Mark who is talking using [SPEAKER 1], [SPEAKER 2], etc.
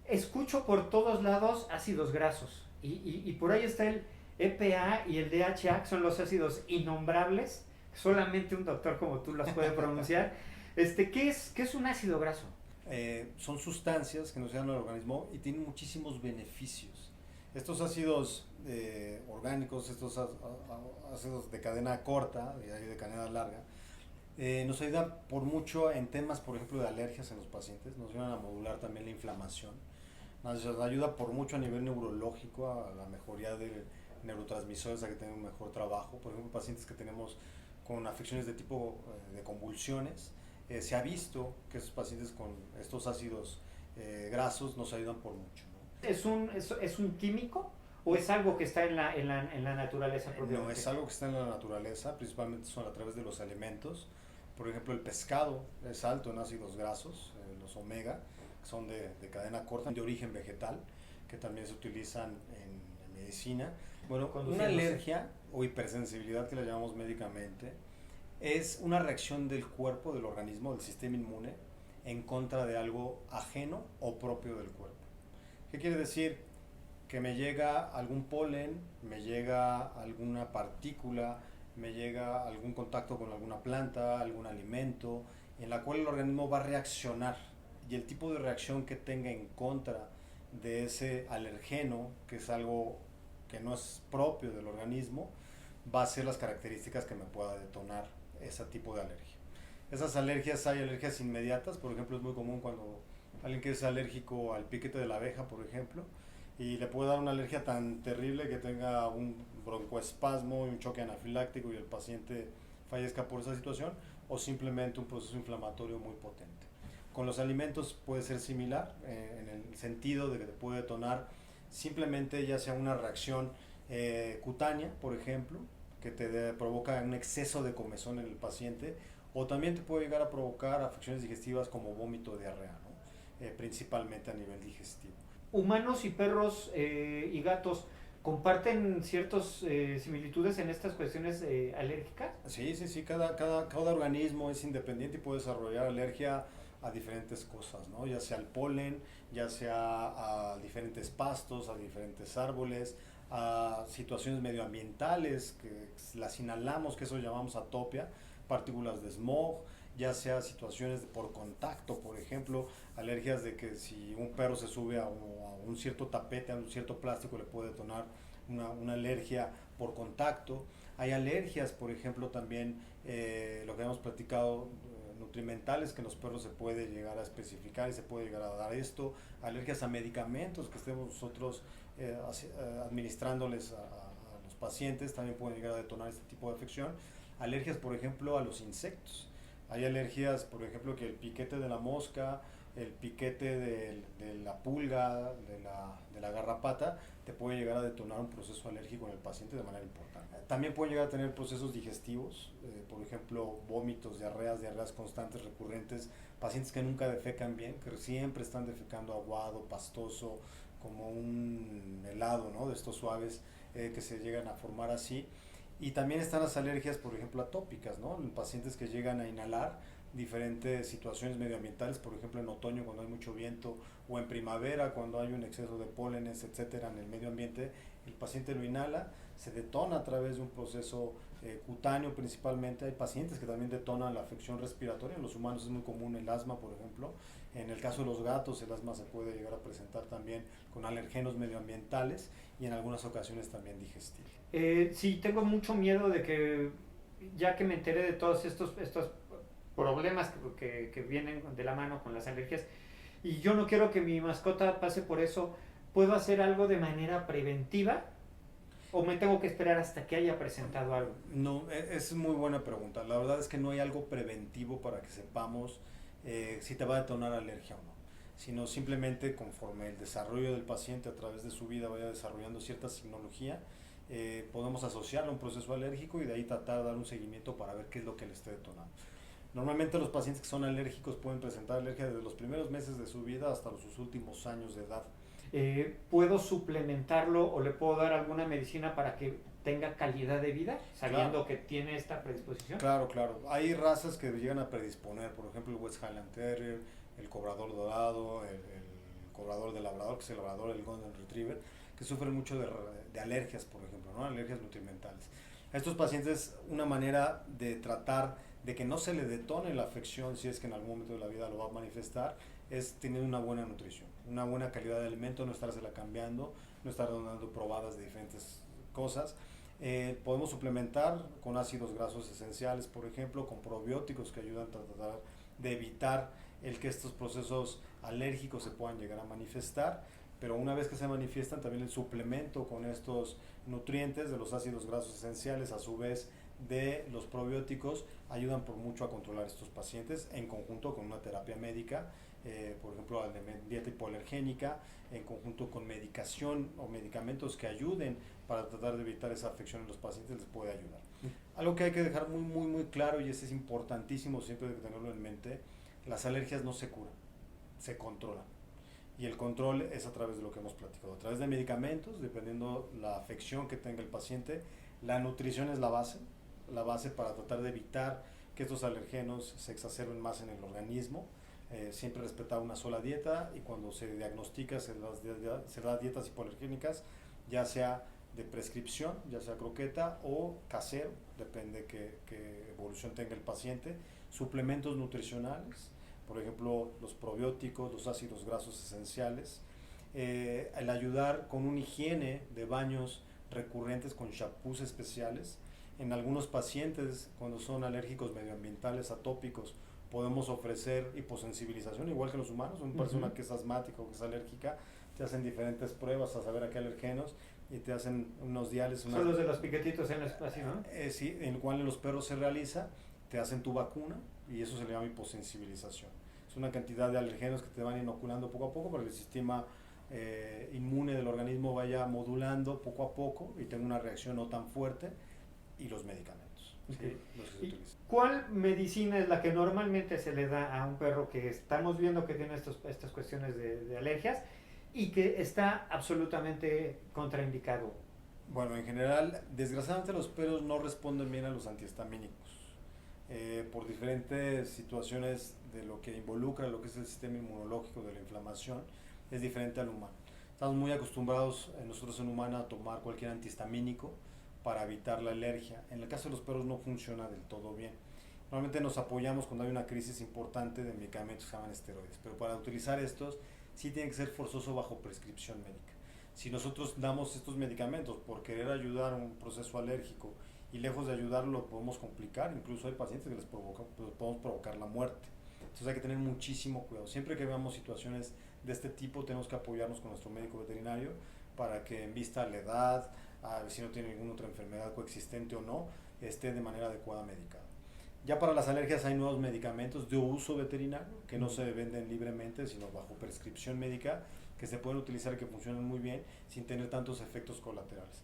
[SPEAKER 1] escucho por todos lados ácidos grasos y por ahí está el EPA y el DHA, que son los ácidos innombrables, solamente un doctor como tú las puede pronunciar. ¿Qué es un ácido graso?
[SPEAKER 2] Son sustancias que nos dan al organismo y tienen muchísimos beneficios. Estos ácidos orgánicos, estos ácidos de cadena corta y de cadena larga, nos ayudan por mucho en temas, por ejemplo, de alergias en los pacientes, nos ayudan a modular también la inflamación, nos ayuda por mucho a nivel neurológico, a la mejoría de neurotransmisores, a que tengan un mejor trabajo. Por ejemplo, pacientes que tenemos con afecciones de tipo de convulsiones, se ha visto que esos pacientes con estos ácidos grasos nos ayudan por mucho, ¿no?
[SPEAKER 1] Es un químico o es algo que está en la naturaleza
[SPEAKER 2] No,
[SPEAKER 1] propiamente?
[SPEAKER 2] es algo que está en la naturaleza, principalmente son a través de los alimentos. Por ejemplo, el pescado es alto en ácidos grasos, los omega, que son de cadena corta, de origen vegetal, que también se utilizan en medicina. Bueno, una alergia o hipersensibilidad, que la llamamos médicamente, es una reacción del cuerpo, del organismo, del sistema inmune, en contra de algo ajeno o propio del cuerpo. ¿Qué quiere decir? Que me llega algún polen, me llega alguna partícula, me llega algún contacto con alguna planta, algún alimento, en la cual el organismo va a reaccionar, y el tipo de reacción que tenga en contra de ese alergeno, que es algo que no es propio del organismo, va a ser las características que me pueda detonar ese tipo de alergia. Esas alergias, hay alergias inmediatas, por ejemplo, es muy común cuando alguien que es alérgico al piquete de la abeja, por ejemplo, y le puede dar una alergia tan terrible que tenga un broncoespasmo y un choque anafiláctico y el paciente fallezca por esa situación, o simplemente un proceso inflamatorio muy potente. Con los alimentos puede ser similar, en el sentido de que te puede detonar simplemente ya sea una reacción cutánea, por ejemplo, que provoca un exceso de comezón en el paciente, o también te puede llegar a provocar afecciones digestivas como vómito o diarrea, ¿no? Principalmente a nivel digestivo.
[SPEAKER 1] Humanos y perros y gatos comparten ciertas similitudes en estas cuestiones alérgicas.
[SPEAKER 2] Sí, sí, sí, cada organismo es independiente y puede desarrollar alergia a diferentes cosas, ¿no? Ya sea al polen, ya sea a diferentes pastos, a diferentes árboles, a situaciones medioambientales que las inhalamos, que eso llamamos atopia, partículas de smog, ya sea situaciones por contacto, por ejemplo, alergias de que si un perro se sube a un cierto tapete, a un cierto plástico, le puede detonar una alergia por contacto. Hay alergias, por ejemplo, también lo que hemos platicado, nutrimentales, que en los perros se puede llegar a especificar y se puede llegar a dar esto. Alergias a medicamentos que estemos nosotros administrándoles a los pacientes, también pueden llegar a detonar este tipo de afección. Alergias, por ejemplo, a los insectos. Hay alergias, por ejemplo, que el piquete de la mosca, el piquete de la pulga, de la garrapata, te puede llegar a detonar un proceso alérgico en el paciente de manera importante. También pueden llegar a tener procesos digestivos, por ejemplo, vómitos, diarreas constantes, recurrentes, pacientes que nunca defecan bien, que siempre están defecando aguado, pastoso, como un helado, ¿no? De estos suaves que se llegan a formar así. Y también están las alergias, por ejemplo, atópicas, ¿no? En pacientes que llegan a inhalar diferentes situaciones medioambientales, por ejemplo en otoño cuando hay mucho viento, o en primavera cuando hay un exceso de pólenes, etcétera, en el medio ambiente, el paciente lo inhala, se detona a través de un proceso cutáneo principalmente. Hay pacientes que también detonan la afección respiratoria, en los humanos es muy común el asma, por ejemplo. En el caso de los gatos, el asma se puede llegar a presentar también con alergenos medioambientales y en algunas ocasiones también digestivos.
[SPEAKER 1] Sí, tengo mucho miedo de que, ya que me enteré de todos estos problemas que vienen de la mano con las alergias, y yo no quiero que mi mascota pase por eso, ¿puedo hacer algo de manera preventiva o me tengo que esperar hasta que haya presentado algo?
[SPEAKER 2] No, es muy buena pregunta. La verdad es que no hay algo preventivo para que sepamos si te va a detonar alergia o no, sino simplemente conforme el desarrollo del paciente a través de su vida vaya desarrollando cierta signología, podemos asociarlo a un proceso alérgico y de ahí tratar de dar un seguimiento para ver qué es lo que le esté detonando. Normalmente los pacientes que son alérgicos pueden presentar alergia desde los primeros meses de su vida hasta sus últimos años de edad.
[SPEAKER 1] ¿Puedo suplementarlo o le puedo dar alguna medicina para que tenga calidad de vida, sabiendo
[SPEAKER 2] Claro,
[SPEAKER 1] que tiene esta predisposición?
[SPEAKER 2] claro, claro. Hay razas que llegan a predisponer, por ejemplo el West Highland Terrier, el Cobrador Dorado, el cobrador de labrador, que es el labrador, el golden retriever, que sufren mucho de alergias, por ejemplo, ¿no? Alergias nutrimentales. A estos pacientes, una manera de tratar de que no se le detone la afección, si es que en algún momento de la vida lo va a manifestar, es tener una buena nutrición, una buena calidad de alimento, no estársela cambiando, no estar dando probadas de diferentes cosas. Podemos suplementar con ácidos grasos esenciales, por ejemplo, con probióticos que ayudan a tratar de evitar el que estos procesos alérgicos se puedan llegar a manifestar, pero una vez que se manifiestan, también el suplemento con estos nutrientes de los ácidos grasos esenciales, a su vez de los probióticos, ayudan por mucho a controlar estos pacientes en conjunto con una terapia médica, por ejemplo, dieta hipoalergénica, en conjunto con medicación o medicamentos que ayuden para tratar de evitar esa afección en los pacientes, les puede ayudar. Algo que hay que dejar muy claro, y eso es importantísimo, siempre hay que tenerlo en mente: las alergias no se curan, se controlan. Y el control es a través de lo que hemos platicado, a través de medicamentos, dependiendo la afección que tenga el paciente. La nutrición es la base para tratar de evitar que estos alergenos se exacerben más en el organismo. Siempre respetar una sola dieta, y cuando se diagnostica se da dietas hipoalergénicas, ya sea de prescripción, ya sea croqueta o casero, depende que evolución tenga el paciente. Suplementos nutricionales, por ejemplo, los probióticos, los ácidos grasos esenciales, el ayudar con una higiene de baños recurrentes con shampoos especiales. En algunos pacientes, cuando son alérgicos medioambientales, atópicos, podemos ofrecer hiposensibilización, igual que los humanos. Una persona que es asmática o que es alérgica, te hacen diferentes pruebas a saber a qué alergenos, y te hacen unos diales.
[SPEAKER 1] Son los de los piquetitos en el espacio, ¿no?
[SPEAKER 2] Sí, en el cual en los perros se realiza, te hacen tu vacuna, y eso se le llama hiposensibilización. Es una cantidad de alergenos que te van inoculando poco a poco para que el sistema inmune del organismo vaya modulando poco a poco y tenga una reacción no tan fuerte, y los medicamentos.
[SPEAKER 1] Okay.
[SPEAKER 2] ¿Sí? Los que se utilizan.
[SPEAKER 1] ¿Cuál medicina es la que normalmente se le da a un perro que estamos viendo que tiene estas cuestiones de alergias y que está absolutamente contraindicado?
[SPEAKER 2] Bueno, en general, desgraciadamente los perros no responden bien a los antihistamínicos, por diferentes situaciones de lo que involucra lo que es el sistema inmunológico, de la inflamación. Es diferente al humano. Estamos muy acostumbrados nosotros en humano a tomar cualquier antihistamínico para evitar la alergia. En el caso de los perros no funciona del todo bien. Normalmente nos apoyamos cuando hay una crisis importante de medicamentos que se llaman esteroides, pero para utilizar estos sí tiene que ser forzoso bajo prescripción médica. Si nosotros damos estos medicamentos por querer ayudar a un proceso alérgico, y lejos de ayudarlo lo podemos complicar, incluso hay pacientes que les podemos provocar la muerte. Entonces hay que tener muchísimo cuidado. Siempre que veamos situaciones de este tipo, tenemos que apoyarnos con nuestro médico veterinario para que, en vista a la edad, a ver si no tiene ninguna otra enfermedad coexistente o no, esté de manera adecuada medicado. Ya para las alergias hay nuevos medicamentos de uso veterinario que no se venden libremente, sino bajo prescripción médica, que se pueden utilizar y que funcionan muy bien sin tener tantos efectos colaterales.